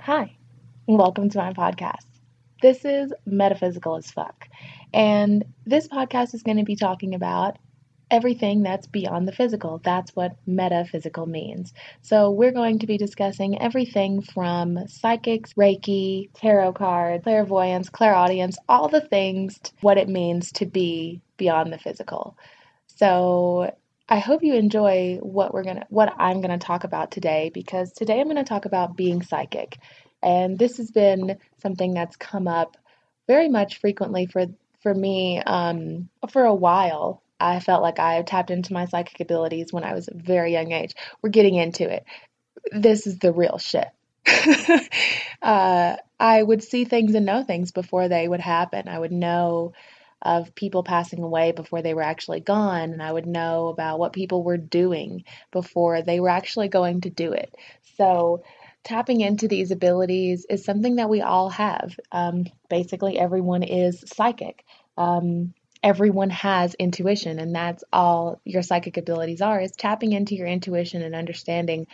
Hi, and welcome to my podcast. This is Metaphysical as Fuck, and this podcast is going to be talking about everything that's beyond the physical. That's what metaphysical means. So we're going to be discussing everything from psychics, Reiki, tarot cards, clairvoyance, clairaudience, all the things, what it means to be beyond the physical. So I hope you enjoy what I'm gonna talk about today, because today I'm gonna talk about being psychic. And this has been something that's come up very much frequently for me for a while. I felt like I tapped into my psychic abilities when I was a very young age. We're getting into it. This is the real shit. I would see things and know things before they would happen. I would know of people passing away before they were actually gone, and I would know about what people were doing before they were actually going to do it. So tapping into these abilities is something that we all have. Basically, everyone is psychic. Everyone has intuition, and that's all your psychic abilities are, is tapping into your intuition and understanding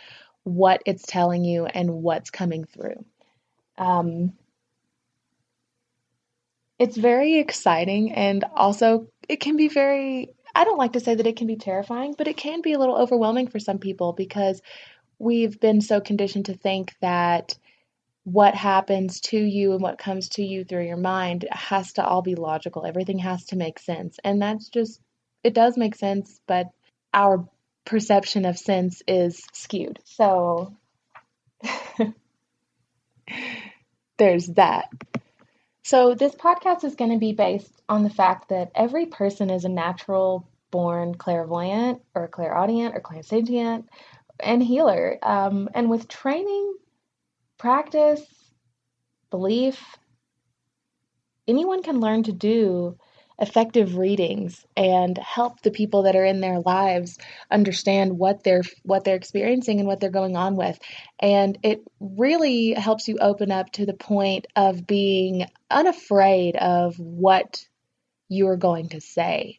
what it's telling you and what's coming through. It's very exciting, and also it can be I don't like to say that it can be terrifying, but it can be a little overwhelming for some people, because we've been so conditioned to think that what happens to you and what comes to you through your mind has to all be logical. Everything has to make sense. And it does make sense, but our perception of sense is skewed. So there's that. So this podcast is going to be based on the fact that every person is a natural born clairvoyant or clairaudient or clairsentient and healer. And with training, practice, belief, anyone can learn to do effective readings and help the people that are in their lives understand what they're experiencing and what they're going on with. And it really helps you open up to the point of being unafraid of what you're going to say.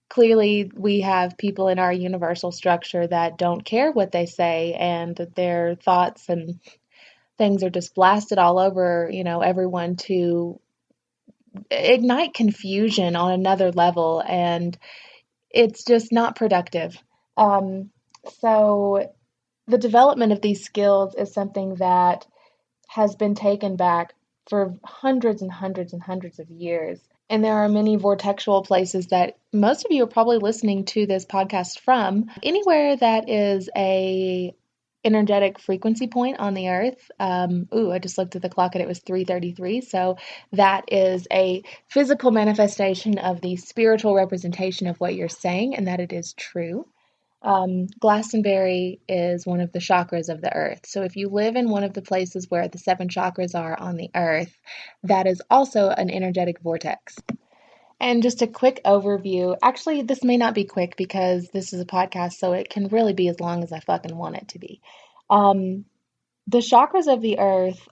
Clearly, we have people in our universal structure that don't care what they say, and their thoughts and things are just blasted all over, everyone, to ignite confusion on another level, and it's just not productive. So the development of these skills is something that has been taken back for hundreds and hundreds and hundreds of years. And there are many vortexual places that most of you are probably listening to this podcast from. Anywhere that is a energetic frequency point on the earth. I just looked at the clock and it was 3:33. So that is a physical manifestation of the spiritual representation of what you're saying, and that it is true. Glastonbury is one of the chakras of the earth. So if you live in one of the places where the 7 chakras are on the earth, that is also an energetic vortex. And just a quick overview. Actually, this may not be quick because this is a podcast, so it can really be as long as I fucking want it to be. The chakras of the earth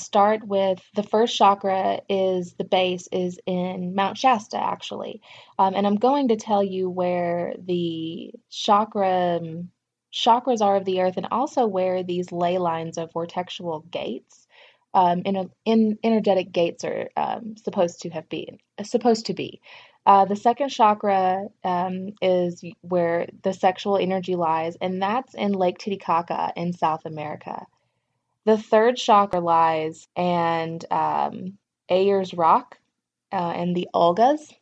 start with, the first chakra is, the base is in Mount Shasta, actually. And I'm going to tell you where the chakras are of the earth, and also where these ley lines of vortexual gates, energetic gates, are supposed to be. The second chakra is where the sexual energy lies, and that's in Lake Titicaca in South America. The third chakra lies in Ayers Rock and the Olgas.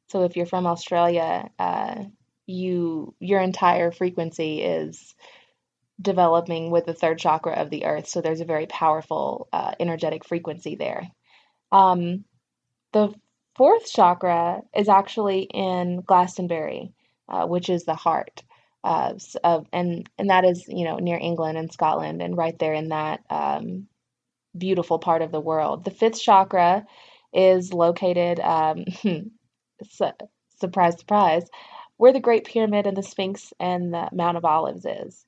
So if you're from Australia, your entire frequency is developing with the third chakra of the earth. So there's a very powerful energetic frequency there. The fourth chakra is actually in Glastonbury, which is the heart. And that is, near England and Scotland, and right there in that beautiful part of the world. The fifth chakra is located, surprise, surprise, where the Great Pyramid and the Sphinx and the Mount of Olives is.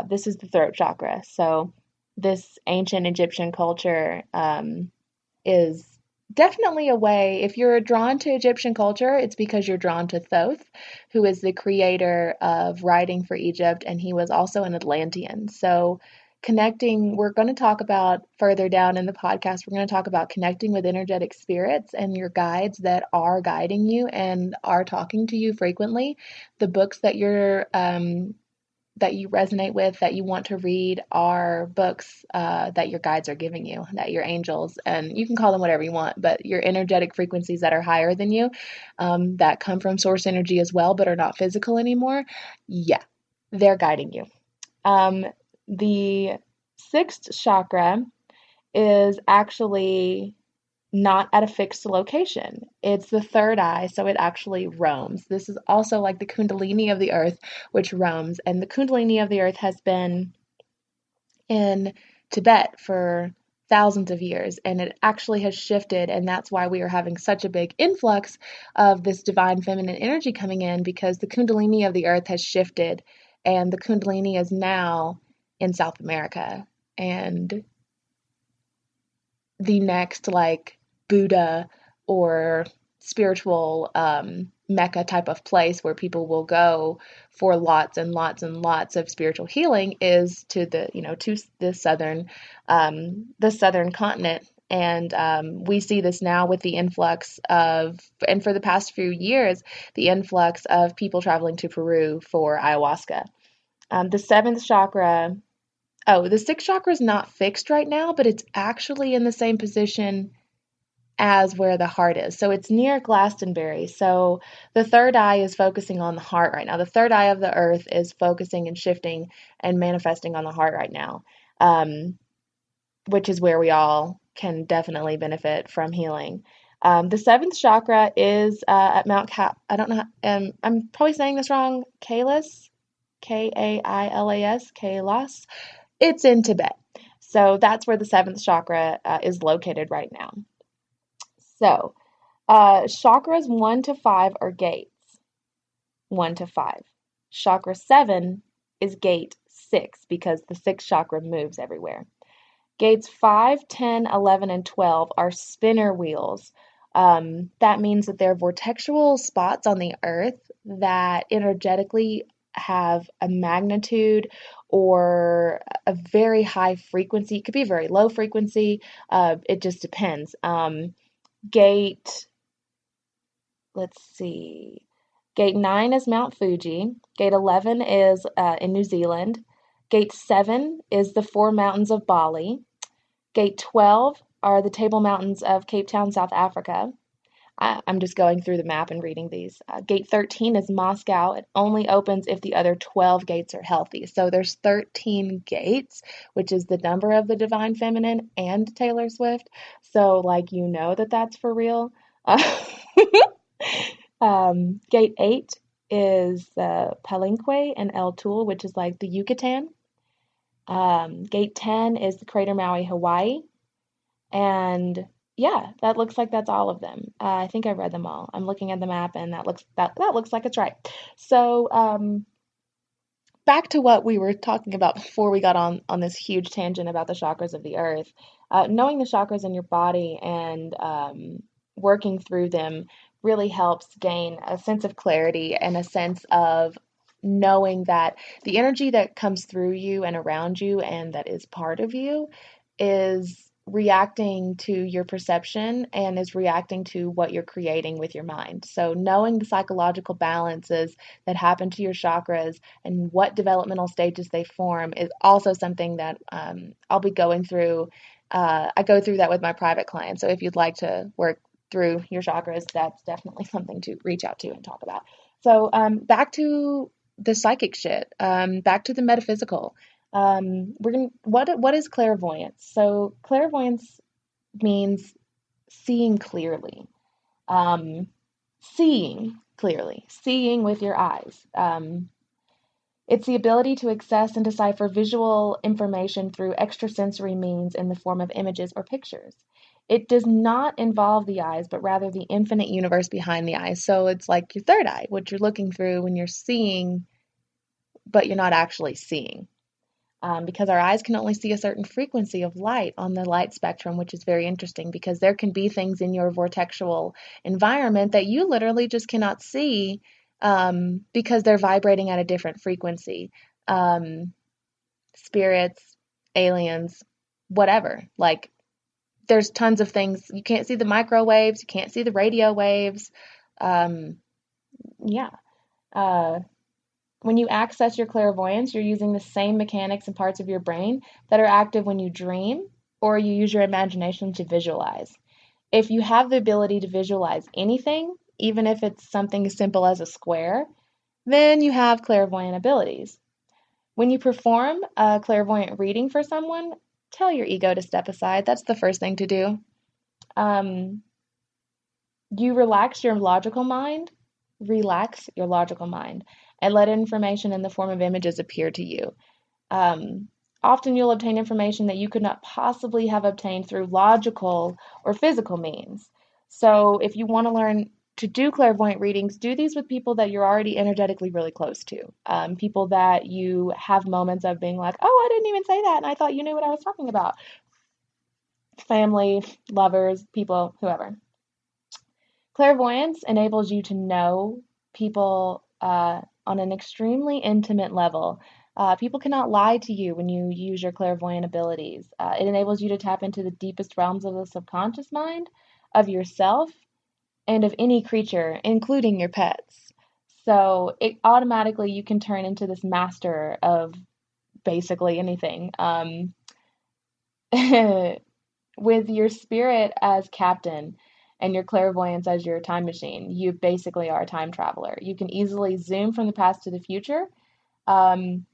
This is the throat chakra. So this ancient Egyptian culture is definitely a way. If you're drawn to Egyptian culture, it's because you're drawn to Thoth, who is the creator of writing for Egypt, and he was also an Atlantean. So connecting, we're going to talk about further down in the podcast, we're going to talk about connecting with energetic spirits and your guides that are guiding you and are talking to you frequently. The books that that you resonate with, that you want to read, are books that your guides are giving you, that your angels, and you can call them whatever you want, but your energetic frequencies that are higher than you, that come from source energy as well, but are not physical anymore. Yeah, they're guiding you. The sixth chakra is actually not at a fixed location. It's the third eye, so it actually roams. This is also like the Kundalini of the earth, which roams. And the Kundalini of the earth has been in Tibet for thousands of years, and it actually has shifted. And that's why we are having such a big influx of this divine feminine energy coming in, because the Kundalini of the earth has shifted, and the Kundalini is now in South America. And the next, like, Buddha or spiritual Mecca type of place where people will go for lots and lots and lots of spiritual healing is to the southern continent. And we see this now with the influx of, and for the past few years, the influx of people traveling to Peru for ayahuasca. The seventh chakra, the sixth chakra is not fixed right now, but it's actually in the same position as where the heart is. So it's near Glastonbury. So the third eye is focusing on the heart right now. The third eye of the earth is focusing and shifting and manifesting on the heart right now, which is where we all can definitely benefit from healing. The seventh chakra is at Mount I don't know. I'm probably saying this wrong. Kailas, Kailas, Kailas. It's in Tibet. So that's where the seventh chakra is located right now. So, chakras 1 to 5 are gates. 1 to 5. Chakra 7 is gate 6, because the sixth chakra moves everywhere. Gates 5, 10, 11, and 12 are spinner wheels. That means that they're vortexual spots on the earth that energetically have a magnitude or a very high frequency. It could be a very low frequency. It just depends. Gate 9 is Mount Fuji. Gate 11 is in New Zealand. Gate 7 is the 4 mountains of Bali. Gate 12 are the Table Mountains of Cape Town, South Africa. I'm just going through the map and reading these. Gate 13 is Moscow. It only opens if the other 12 gates are healthy. So there's 13 gates, which is the number of the Divine Feminine and Taylor Swift. So, that's for real. Gate 8 is Palenque and El Tul, which is like the Yucatan. Gate 10 is the Crater Maui, Hawaii. And yeah, that looks like that's all of them. I think I read them all. I'm looking at the map, and that looks like it's right. So back to what we were talking about before we got on this huge tangent about the chakras of the earth. Knowing the chakras in your body and working through them really helps gain a sense of clarity and a sense of knowing that the energy that comes through you and around you and that is part of you is reacting to your perception and is reacting to what you're creating with your mind. So knowing the psychological balances that happen to your chakras and what developmental stages they form is also something that I'll be going through. I go through that with my private clients. So if you'd like to work through your chakras, that's definitely something to reach out to and talk about. So back to the psychic shit, back to the metaphysical. What is clairvoyance? So clairvoyance means seeing clearly, seeing with your eyes. It's the ability to access and decipher visual information through extrasensory means in the form of images or pictures. It does not involve the eyes, but rather the infinite universe behind the eyes. So it's like your third eye, what you're looking through when you're seeing, but you're not actually seeing. Because our eyes can only see a certain frequency of light on the light spectrum, which is very interesting because there can be things in your vortexual environment that you literally just cannot see because they're vibrating at a different frequency. Spirits, aliens, whatever. Like, there's tons of things. You can't see the microwaves, you can't see the radio waves. Um, yeah. Uh, when you access your clairvoyance, you're using the same mechanics and parts of your brain that are active when you dream or you use your imagination to visualize. If you have the ability to visualize anything, even if it's something as simple as a square, then you have clairvoyant abilities. When you perform a clairvoyant reading for someone, tell your ego to step aside. That's the first thing to do. Um, you relax your logical mind, and let information in the form of images appear to you. Um, Often you'll obtain information that you could not possibly have obtained through logical or physical means. So if you want to learn to do clairvoyant readings, do these with people that you're already energetically really close to. People that you have moments of being like, oh, I didn't even say that, and I thought you knew what I was talking about. Family, lovers, people, whoever. Clairvoyance enables you to know people on an extremely intimate level. People cannot lie to you when you use your clairvoyant abilities. It enables you to tap into the deepest realms of the subconscious mind, of yourself, and of any creature, including your pets. So it automatically you can turn into this master of basically anything. With your spirit as captain and your clairvoyance as your time machine, you basically are a time traveler. You can easily zoom from the past to the future,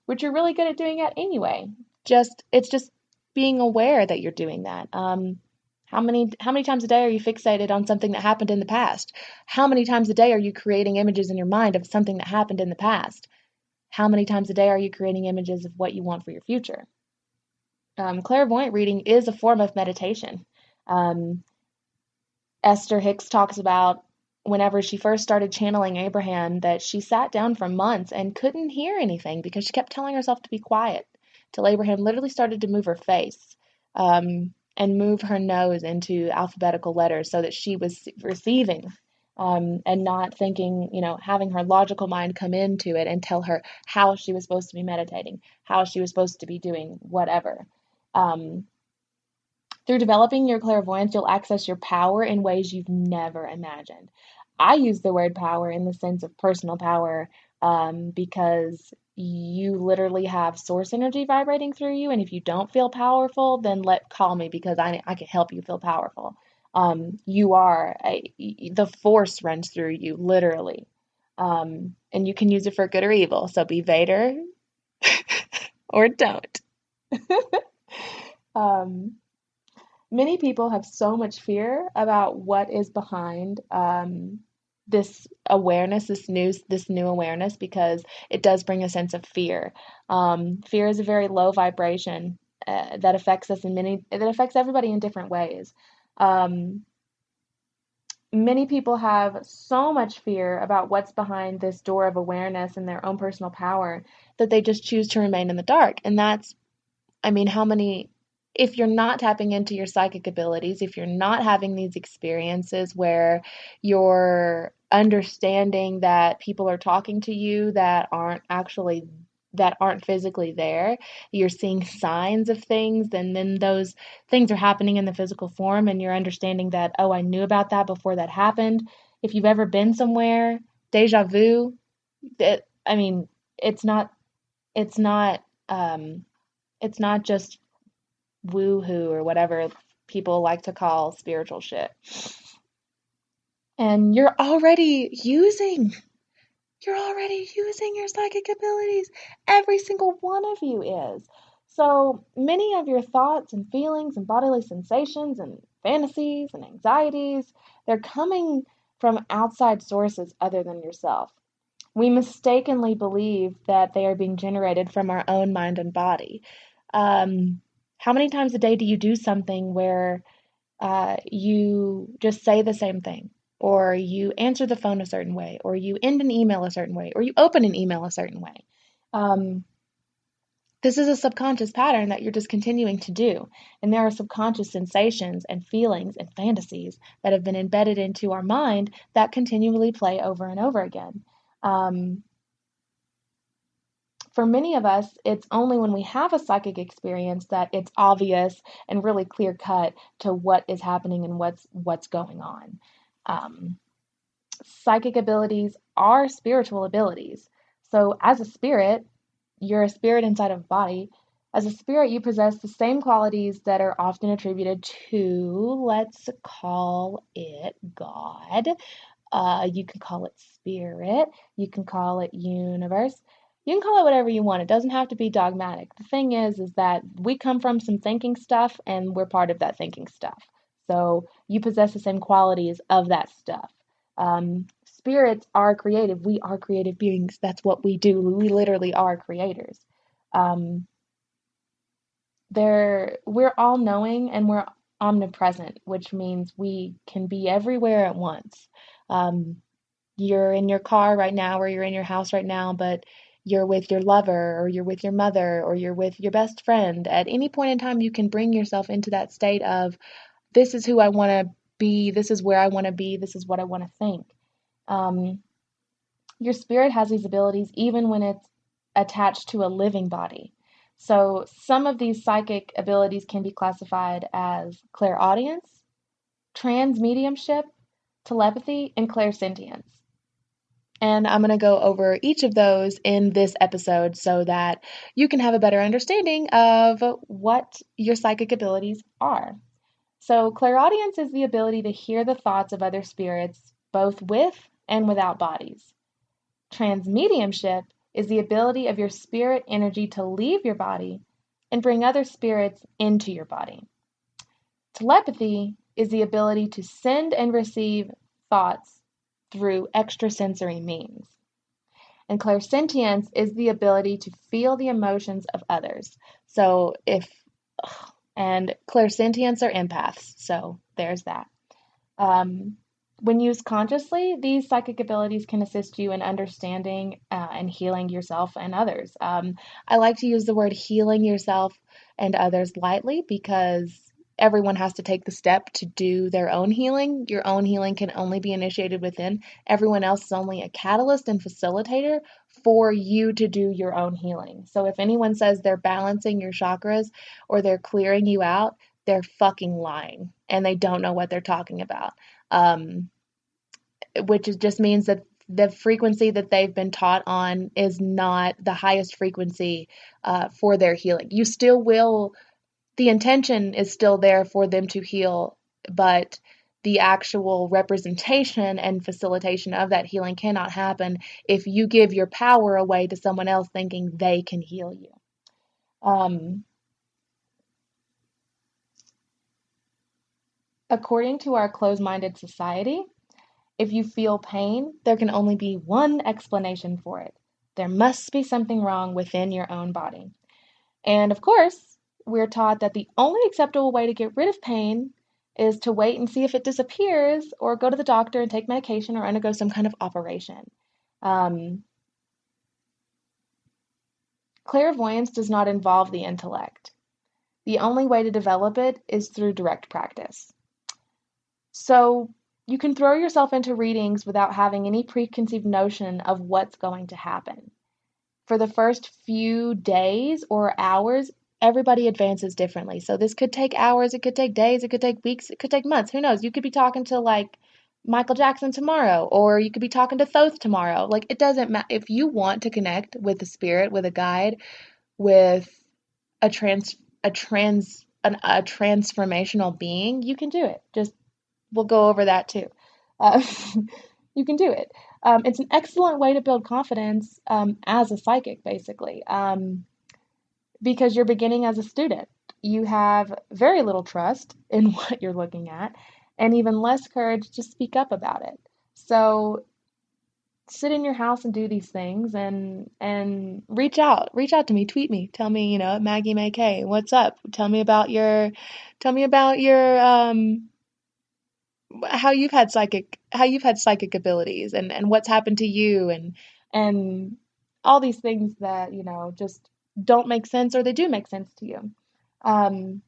which you're really good at doing it anyway. It's just being aware that you're doing that. How many times a day are you fixated on something that happened in the past? How many times a day are you creating images in your mind of something that happened in the past? How many times a day are you creating images of what you want for your future? Clairvoyant reading is a form of meditation. Um, Esther Hicks talks about whenever she first started channeling Abraham that she sat down for months and couldn't hear anything because she kept telling herself to be quiet till Abraham literally started to move her face and move her nose into alphabetical letters so that she was receiving and not thinking, having her logical mind come into it and tell her how she was supposed to be meditating, how she was supposed to be doing whatever. Um, Through developing your clairvoyance, you'll access your power in ways you've never imagined. I use the word power in the sense of personal power because you literally have source energy vibrating through you. And if you don't feel powerful, then call me because I can help you feel powerful. The force runs through you, literally. And you can use it for good or evil. So be Vader or don't. um, Many people have so much fear about what is behind this awareness, this new awareness, because it does bring a sense of fear. Fear is a very low vibration that affects everybody in different ways. Many people have so much fear about what's behind this door of awareness and their own personal power that they just choose to remain in the dark. And if you're not tapping into your psychic abilities, if you're not having these experiences where you're understanding that people are talking to you that aren't physically there, you're seeing signs of things, and then those things are happening in the physical form, and you're understanding that, oh, I knew about that before that happened. If you've ever been somewhere, deja vu, it's not, it's not, it's not just woo-hoo or whatever people like to call spiritual shit. And you're already using your psychic abilities. Every single one of you is. So many of your thoughts and feelings and bodily sensations and fantasies and anxieties, they're coming from outside sources other than yourself. We mistakenly believe that they are being generated from our own mind and body. How many times a day do you do something where you just say the same thing, or you answer the phone a certain way, or you end an email a certain way, or you open an email a certain way? This is a subconscious pattern that you're just continuing to do. And there are subconscious sensations and feelings and fantasies that have been embedded into our mind that continually play over and over again. for many of us, it's only when we have a psychic experience that it's obvious and really clear cut to what is happening and what's going on. Psychic abilities are spiritual abilities. So as a spirit, you're a spirit inside of a body. As a spirit, you possess the same qualities that are often attributed to, let's call it God. You can call it spirit. You can call it universe. You can call it whatever you want. It doesn't have to be dogmatic. The thing is that we come from some thinking stuff and we're part of that thinking stuff. So you possess the same qualities of that stuff. Spirits are creative. We are creative beings. That's what we do. We literally are creators. We're all knowing and we're omnipresent, which means we can be everywhere at once. You're in your car right now, or you're in your house right now, but you're with your lover, or you're with your mother, or you're with your best friend. At any point in time, you can bring yourself into that state of, this is who I want to be, this is where I want to be, this is what I want to think. Your spirit has these abilities even when it's attached to a living body. So some of these psychic abilities can be classified as clairaudience, transmediumship, telepathy, and clairsentience. And I'm going to go over each of those in this episode so that you can have a better understanding of what your psychic abilities are. So clairaudience is the ability to hear the thoughts of other spirits, both with and without bodies. Transmediumship is the ability of your spirit energy to leave your body and bring other spirits into your body. Telepathy is the ability to send and receive thoughts through extrasensory means. And clairsentience is the ability to feel the emotions of others. And clairsentients are empaths, so there's that. When used consciously, these psychic abilities can assist you in understanding and healing yourself and others. I like to use the word healing yourself and others lightly because everyone has to take the step to do their own healing. Your own healing can only be initiated within. Everyone else is only a catalyst and facilitator for you to do your own healing. So if anyone says they're balancing your chakras or they're clearing you out, they're fucking lying and they don't know what they're talking about. Which just means that the frequency that they've been taught on is not the highest frequency for their healing. You still will, the intention is still there for them to heal, but the actual representation and facilitation of that healing cannot happen if you give your power away to someone else thinking they can heal you. According to our closed-minded society, if you feel pain, there can only be one explanation for it. There must be something wrong within your own body. And of course, we're taught that the only acceptable way to get rid of pain is to wait and see if it disappears or go to the doctor and take medication or undergo some kind of operation. Clairvoyance does not involve the intellect. The only way to develop it is through direct practice. So you can throw yourself into readings without having any preconceived notion of what's going to happen. For the first few days or hours, everybody advances differently. So this could take hours, it could take days, it could take weeks, it could take months. Who knows? You could be talking to like Michael Jackson tomorrow, or you could be talking to Thoth tomorrow. Like, it doesn't matter. If you want to connect with the spirit, with a guide, with a transformational being, you can do it. We'll go over that too. You can do it. It's an excellent way to build confidence as a psychic, basically, because you're beginning as a student. You have very little trust in what you're looking at, and even less courage to speak up about it. So sit in your house and do these things, and reach out to me, tweet me, tell me, Maggie May K, what's up? Tell me about your how you've had psychic abilities and what's happened to you and all these things that just don't make sense, or they do make sense to you. So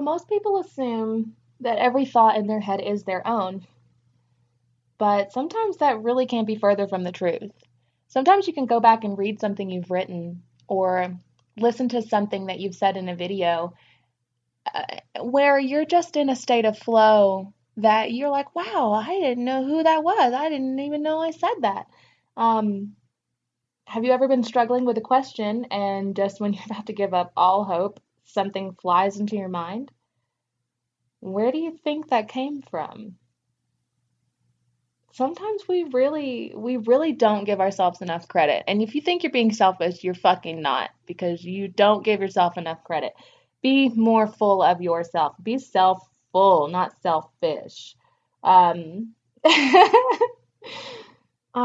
most people assume that every thought in their head is their own, but sometimes that really can't be further from the truth. Sometimes you can go back and read something you've written or listen to something that you've said in a video where you're just in a state of flow that you're like, wow, I didn't know who that was. I didn't even know I said that. Have you ever been struggling with a question and just when you're about to give up all hope, something flies into your mind? Where do you think that came from? Sometimes we really don't give ourselves enough credit. And if you think you're being selfish, you're fucking not, because you don't give yourself enough credit. Be more full of yourself. Be self-full, not selfish. Um,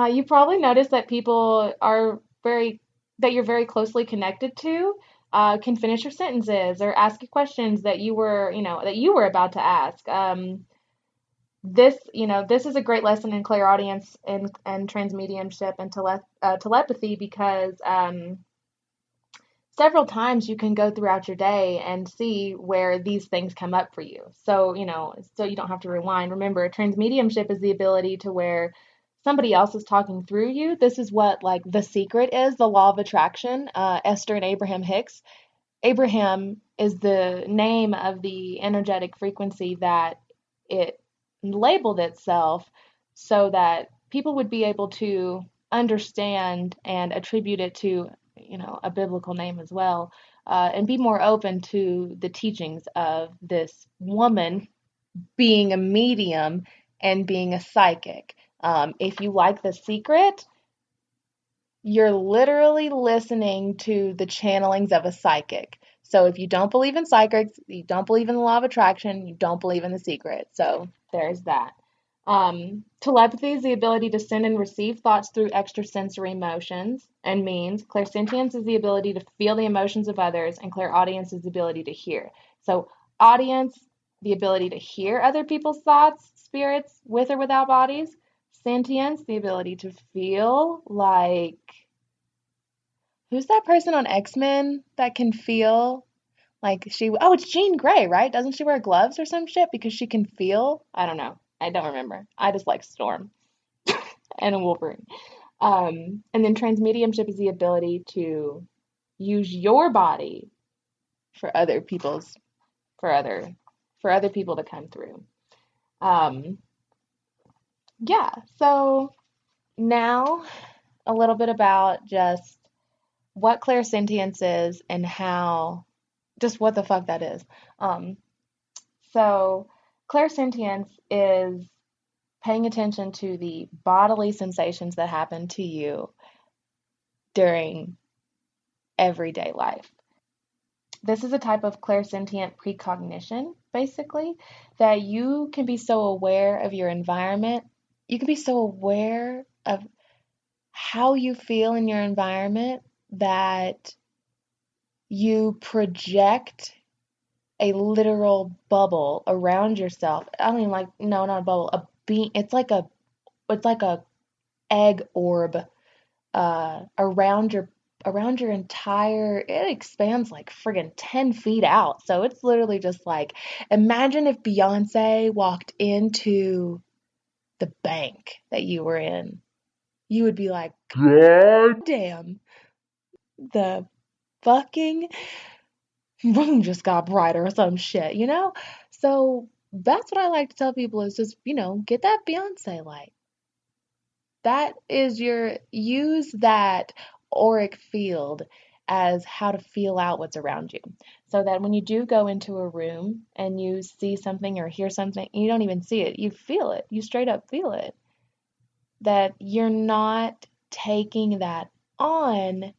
you probably noticed that people that you're very closely connected to can finish your sentences or ask you questions that you were about to ask. This is a great lesson in clairaudience and transmediumship and telepathy, because several times you can go throughout your day and see where these things come up for you. So you don't have to rewind. Remember, transmediumship is the ability to where somebody else is talking through you. This is what, like, The Secret is, the law of attraction, Esther and Abraham Hicks. Abraham is the name of the energetic frequency that it labeled itself so that people would be able to understand and attribute it to, a biblical name as well, and be more open to the teachings of this woman being a medium and being a psychic. If you like The Secret, you're literally listening to the channelings of a psychic. So if you don't believe in psychics, you don't believe in the law of attraction, you don't believe in The Secret. So there's that. Telepathy is the ability to send and receive thoughts through extrasensory motions and means. Clairsentience is the ability to feel the emotions of others, and clairaudience is the ability to hear. So audience, the ability to hear other people's thoughts, spirits, with or without bodies. Sentience, the ability to feel like, who's that person on X-Men that can feel like it's Jean Grey, right? Doesn't she wear gloves or some shit because she can feel? I don't know. I don't remember. I just like Storm and a Wolverine. And then transmediumship is the ability to use your body for other people to come through. Yeah, so now a little bit about just what clairsentience is and just what the fuck that is. So clairsentience is paying attention to the bodily sensations that happen to you during everyday life. This is a type of clairsentient precognition, basically, that you can be so aware of your environment. You can be so aware of how you feel in your environment that you project a literal bubble around yourself. I don't even no, not a bubble, a beam. It's like a egg orb around your entire, it expands like friggin' 10 feet out. So it's literally just like, imagine if Beyonce walked into the bank that you were in. You would be like, God damn, the fucking room just got brighter or some shit, So that's what I like to tell people is just, get that Beyonce light. That is use that auric field as how to feel out what's around you. So that when you do go into a room and you see something or hear something, you don't even see it. You feel it. You straight up feel it. That you're not taking that on.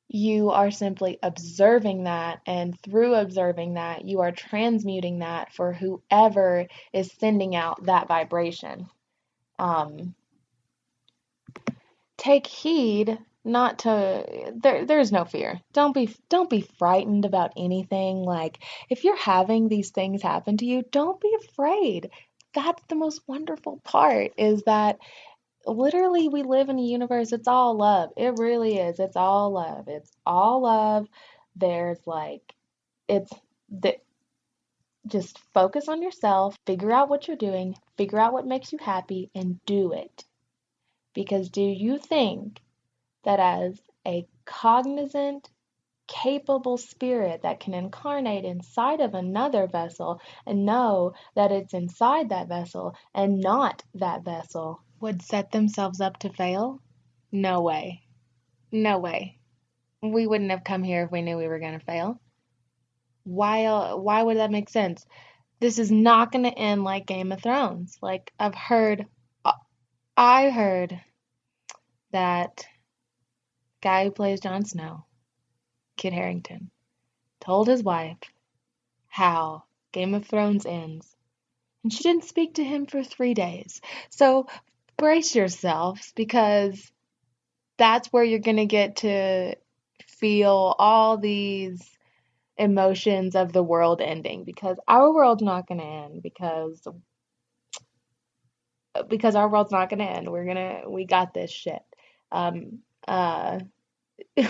You are simply observing that, and through observing that, you are transmuting that for whoever is sending out that vibration. Take heed not to, there's no fear. Don't be frightened about anything. Like, if you're having these things happen to you, don't be afraid. That's the most wonderful part, is that literally we live in a universe. It's all love. It really is. It's all love. It's all love. There's just focus on yourself, figure out what you're doing, figure out what makes you happy, and do it. Because do you think that as a cognizant capable spirit that can incarnate inside of another vessel and know that it's inside that vessel and not that vessel would set themselves up to fail? No way. No way. We wouldn't have come here if we knew we were going to fail. Why would that make sense? This is not going to end like Game of Thrones. Like I heard that guy who plays Jon Snow, Kit Harington, told his wife how Game of Thrones ends, and she didn't speak to him for 3 days. So brace yourselves, because that's where you're going to get to feel all these emotions of the world ending, because our world's not going to end, because our world's not going to end. We got this shit.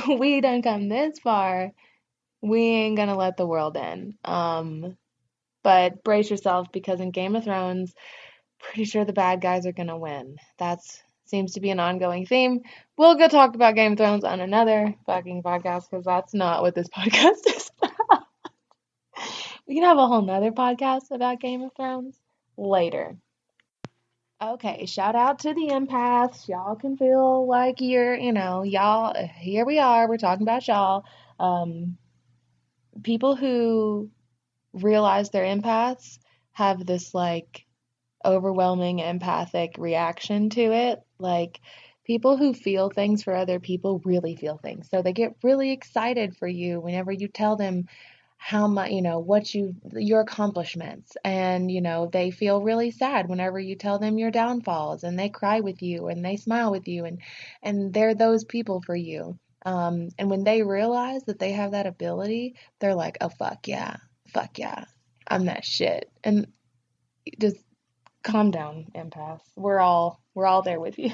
We done come this far. We ain't gonna let the world end. But brace yourself, because in Game of Thrones, pretty sure the bad guys are gonna win. That seems to be an ongoing theme. We'll go talk about Game of Thrones on another fucking podcast, because that's not what this podcast is about. We can have a whole nother podcast about Game of Thrones later. Okay, shout out to the empaths. Y'all can feel like y'all, here we are, we're talking about y'all. People who realize they're empaths have this like overwhelming empathic reaction to it. Like, people who feel things for other people really feel things. So they get really excited for you whenever you tell them how much, your accomplishments, and, they feel really sad whenever you tell them your downfalls, and they cry with you and they smile with you, and they're those people for you. And when they realize that they have that ability, they're like, oh, fuck yeah, I'm that shit. And just calm down, empaths. We're all there with you.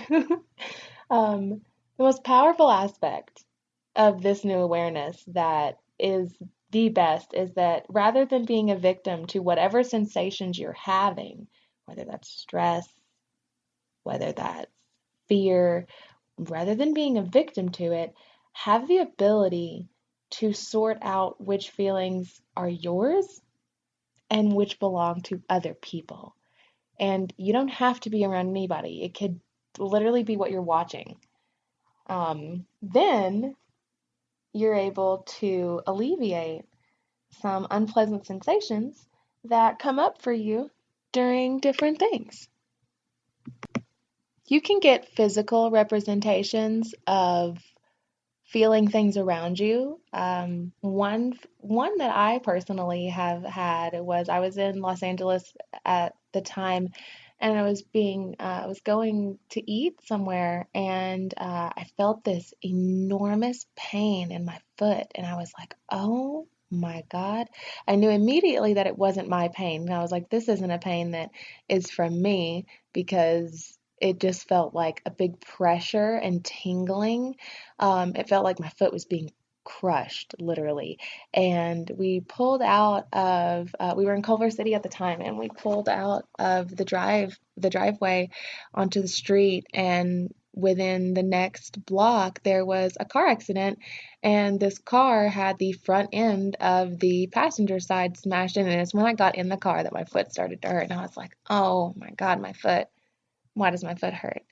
The most powerful aspect of this new awareness that is the best is that rather than being a victim to whatever sensations you're having, whether that's stress, whether that's fear, rather than being a victim to it, have the ability to sort out which feelings are yours and which belong to other people. And you don't have to be around anybody. It could literally be what you're watching. Then you're able to alleviate some unpleasant sensations that come up for you during different things. You can get physical representations of feeling things around you. One that I personally have had was, I was in Los Angeles at the time, and I was going to eat somewhere, and I felt this enormous pain in my foot, and I was like, oh my God. I knew immediately that it wasn't my pain. And I was like, this isn't a pain that is from me, because it just felt like a big pressure and tingling. It felt like my foot was being crushed, literally. And we pulled out of, we were in Culver City at the time, and we pulled out of the driveway onto the street, and within the next block there was a car accident, and this car had the front end of the passenger side smashed in, and it's when I got in the car that my foot started to hurt, and I was like, oh my God, my foot. Why does my foot hurt?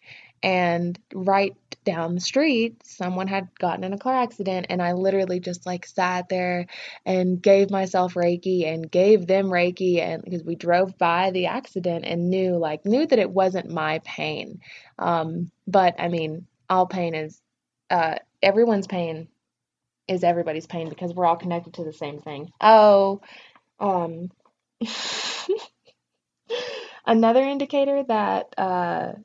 And right down the street, someone had gotten in a car accident, and I literally just like sat there and gave myself Reiki and gave them Reiki, and because we drove by the accident and knew that it wasn't my pain. But I mean, all pain is, everyone's pain is everybody's pain, because we're all connected to the same thing. Another indicator that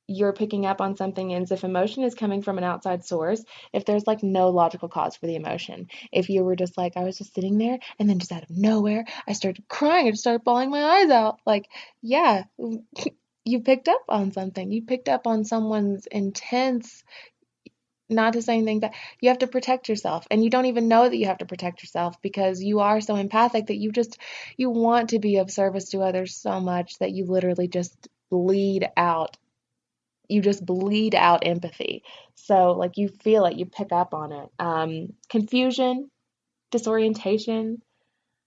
you're picking up on something is if emotion is coming from an outside source, if there's like no logical cause for the emotion. If you were just like, I was just sitting there, and then just out of nowhere, I started crying, I just started bawling my eyes out. Like, yeah, you picked up on something. You picked up on someone's intense, not to say anything, but you have to protect yourself, and you don't even know that you have to protect yourself, because you are so empathic that you want to be of service to others so much that you literally just bleed out you just bleed out empathy. So like you feel it, you pick up on it. Confusion, disorientation,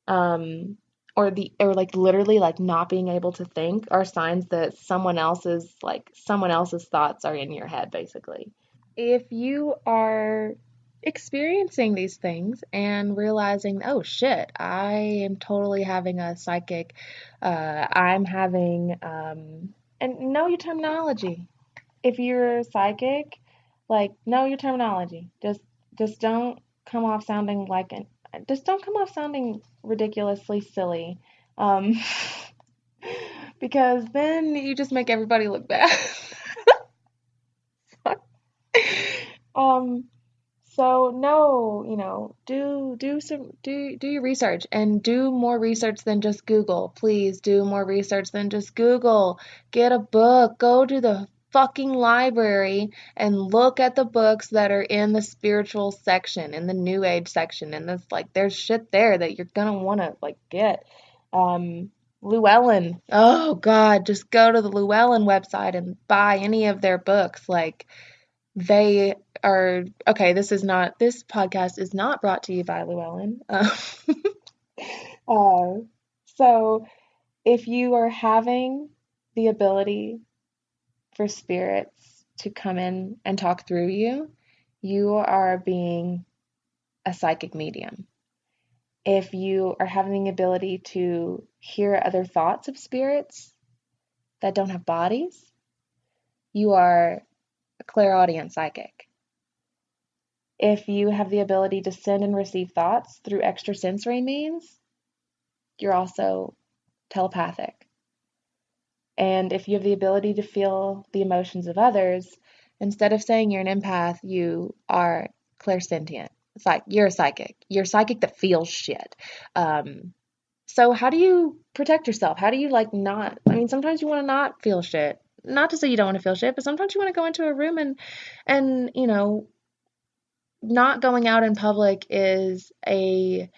or like literally like not being able to think are signs that someone else's thoughts are in your head, basically. If you are experiencing these things and realizing, oh shit, I am totally having a psychic, I'm having, and know your terminology. If you're psychic, like know your terminology. Just don't come off sounding like an, just don't come off sounding ridiculously silly. Um, because then you just make everybody look bad. um, So no, do your research and do more research than just Google. Please do more research than just Google. Get a book. Go to the fucking library and look at the books that are in the spiritual section, in the new age section. And there's like there's shit there that you're gonna wanna like get. Llewellyn. Oh God, just go to the Llewellyn website and buy any of their books. Like they are okay. This podcast is not brought to you by Llewellyn. Uh, so if you are having the ability for spirits to come in and talk through you, you are being a psychic medium. If you are having the ability to hear other thoughts of spirits that don't have bodies, you are a clairaudient psychic. If you have the ability to send and receive thoughts through extrasensory means, you're also telepathic. And if you have the ability to feel the emotions of others, instead of saying you're an empath, you are clairsentient. It's like you're a psychic. You're a psychic that feels shit. So how do you protect yourself? How do you like not? I mean, sometimes you want to not feel shit. Not to say you don't want to feel shit, but sometimes you want to go into a room and not going out in public is a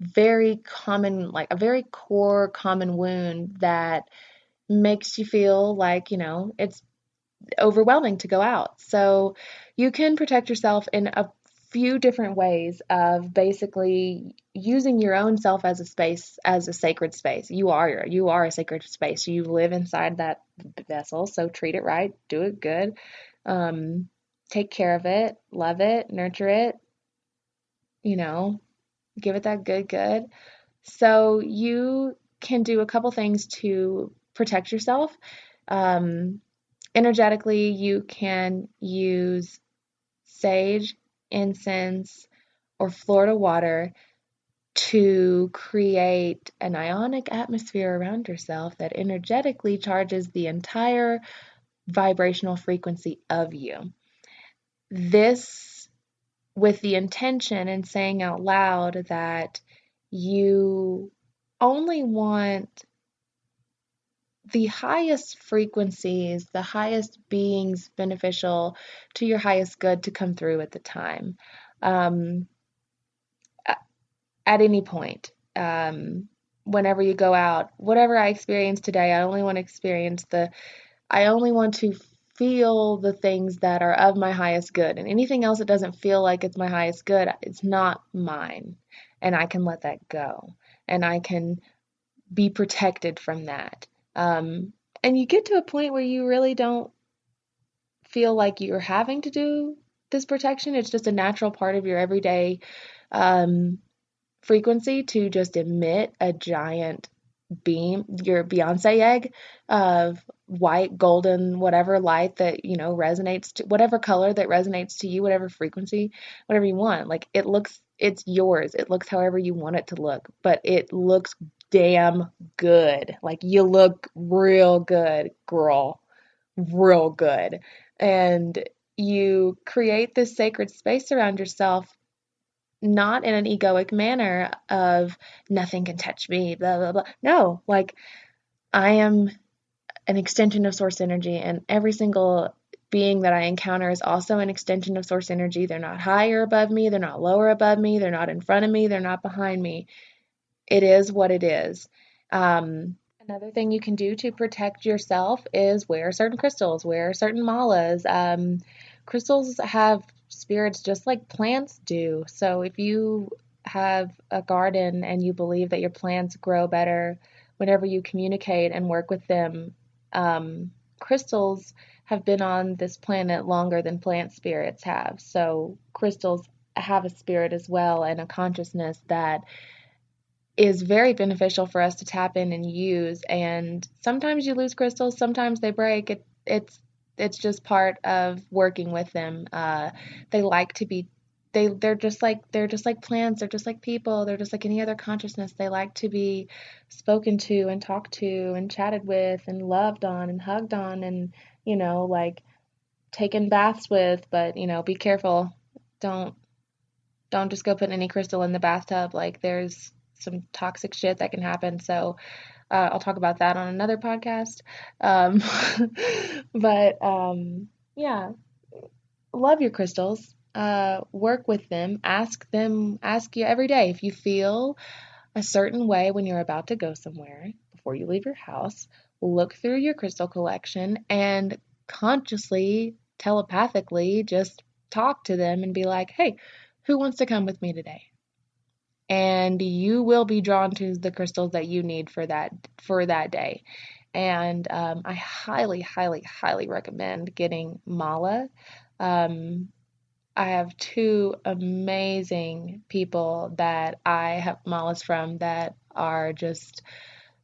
very common, like a very core common wound that makes you feel like, it's overwhelming to go out. So you can protect yourself in a few different ways of basically using your own self as a space, as a sacred space. You are a sacred space. You live inside that vessel, so treat it right, do it good. Take care of it, love it, nurture it, give it that good. So you can do a couple things to protect yourself. Energetically, you can use sage, incense, or Florida water to create an ionic atmosphere around yourself that energetically charges the entire vibrational frequency of you. This with the intention and saying out loud that you only want the highest frequencies, the highest beings beneficial to your highest good to come through at the time. At any point, whenever you go out, whatever I experience today, I only want to feel the things that are of my highest good, and anything else that doesn't feel like it's my highest good, it's not mine, and I can let that go, and I can be protected from that. And you get to a point where you really don't feel like you're having to do this protection. It's just a natural part of your everyday frequency to just emit a giant beam, your Beyonce egg of white, golden, whatever light that, resonates to whatever color that resonates to you, whatever frequency, whatever you want. Like it's yours. It looks however you want it to look, but it looks damn good. Like you look real good, girl, real good. And you create this sacred space around yourself, not in an egoic manner of nothing can touch me, blah, blah, blah. No, like I am an extension of source energy, and every single being that I encounter is also an extension of source energy. They're not higher above me. They're not lower above me. They're not in front of me. They're not behind me. It is what it is. And Another thing you can do to protect yourself is wear certain crystals, wear certain malas. Crystals have spirits just like plants do. So if you have a garden and you believe that your plants grow better whenever you communicate and work with them, crystals have been on this planet longer than plant spirits have. So crystals have a spirit as well and a consciousness that is very beneficial for us to tap in and use. And sometimes you lose crystals, sometimes they break. It's just part of working with them. They like to be they're just like plants, they're just like people, they're just like any other consciousness. They like to be spoken to and talked to and chatted with and loved on and hugged on and like taken baths with. But be careful. Don't don't just go put any crystal in the bathtub. Like there's some toxic shit that can happen. So I'll talk about that on another podcast. Um, but yeah, love your crystals. Work with them. Ask you every day if you feel a certain way when you're about to go somewhere before you leave your house. Look through your crystal collection and consciously, telepathically, just talk to them and be like, hey, who wants to come with me today? And you will be drawn to the crystals that you need for that day. And I highly, highly, highly recommend getting mala. Um, I have two amazing people that I have malas from that are just,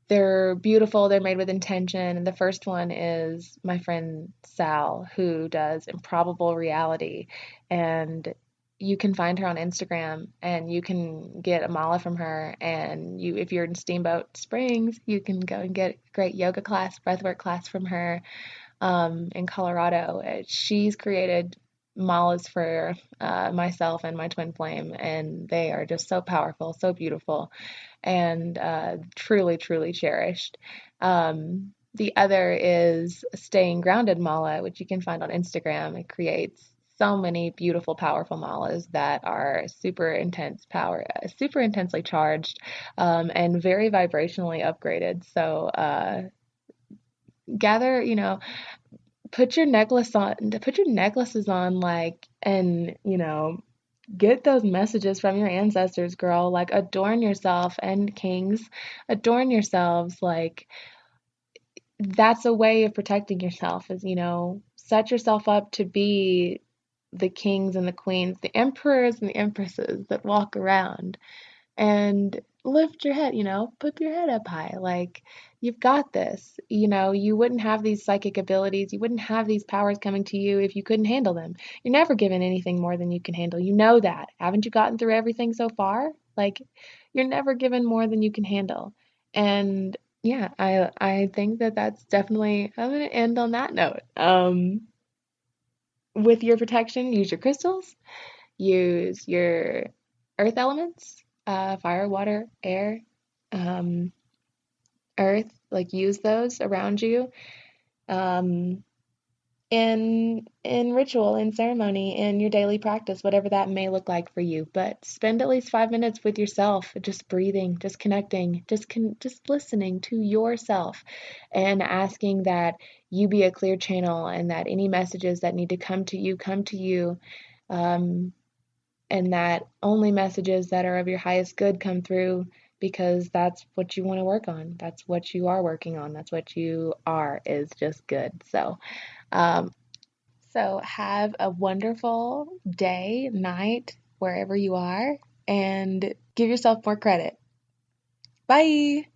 they're beautiful. They're made with intention. And the first one is my friend Sal, who does improbable reality. And you can find her on Instagram and you can get a mala from her. And if you're in Steamboat Springs, you can go and get a great yoga class, breathwork class from her in Colorado. She's created malas for myself and my twin flame, and they are just so powerful, so beautiful, and truly, truly cherished. The other is Staying Grounded Mala, which you can find on Instagram. It creates so many beautiful, powerful malas that are super super intensely charged, and very vibrationally upgraded. So gather, put your necklaces on, like, and get those messages from your ancestors, girl. Like, adorn yourself, and kings, adorn yourselves. Like, that's a way of protecting yourself, is set yourself up to be the kings and the queens, the emperors and the empresses that walk around, and lift your head, put your head up high. Like, you've got this. You wouldn't have these psychic abilities, you wouldn't have these powers coming to you if you couldn't handle them. You're never given anything more than you can handle. You know that. Haven't you gotten through everything so far? Like, you're never given more than you can handle. And yeah, I think that that's definitely, I'm going to end on that note. With your protection, use your crystals, use your earth elements, fire, water, air, um, earth, like use those around you, um, in ritual, in ceremony, in your daily practice, whatever that may look like for you. But spend at least 5 minutes with yourself, just breathing, just connecting, just listening to yourself, and asking that you be a clear channel, and that any messages that need to come to you. Um, and that only messages that are of your highest good come through, because that's what you want to work on. That's what you are working on. That's what you are, is just good. Um, so have a wonderful day, night, wherever you are, and give yourself more credit. Bye.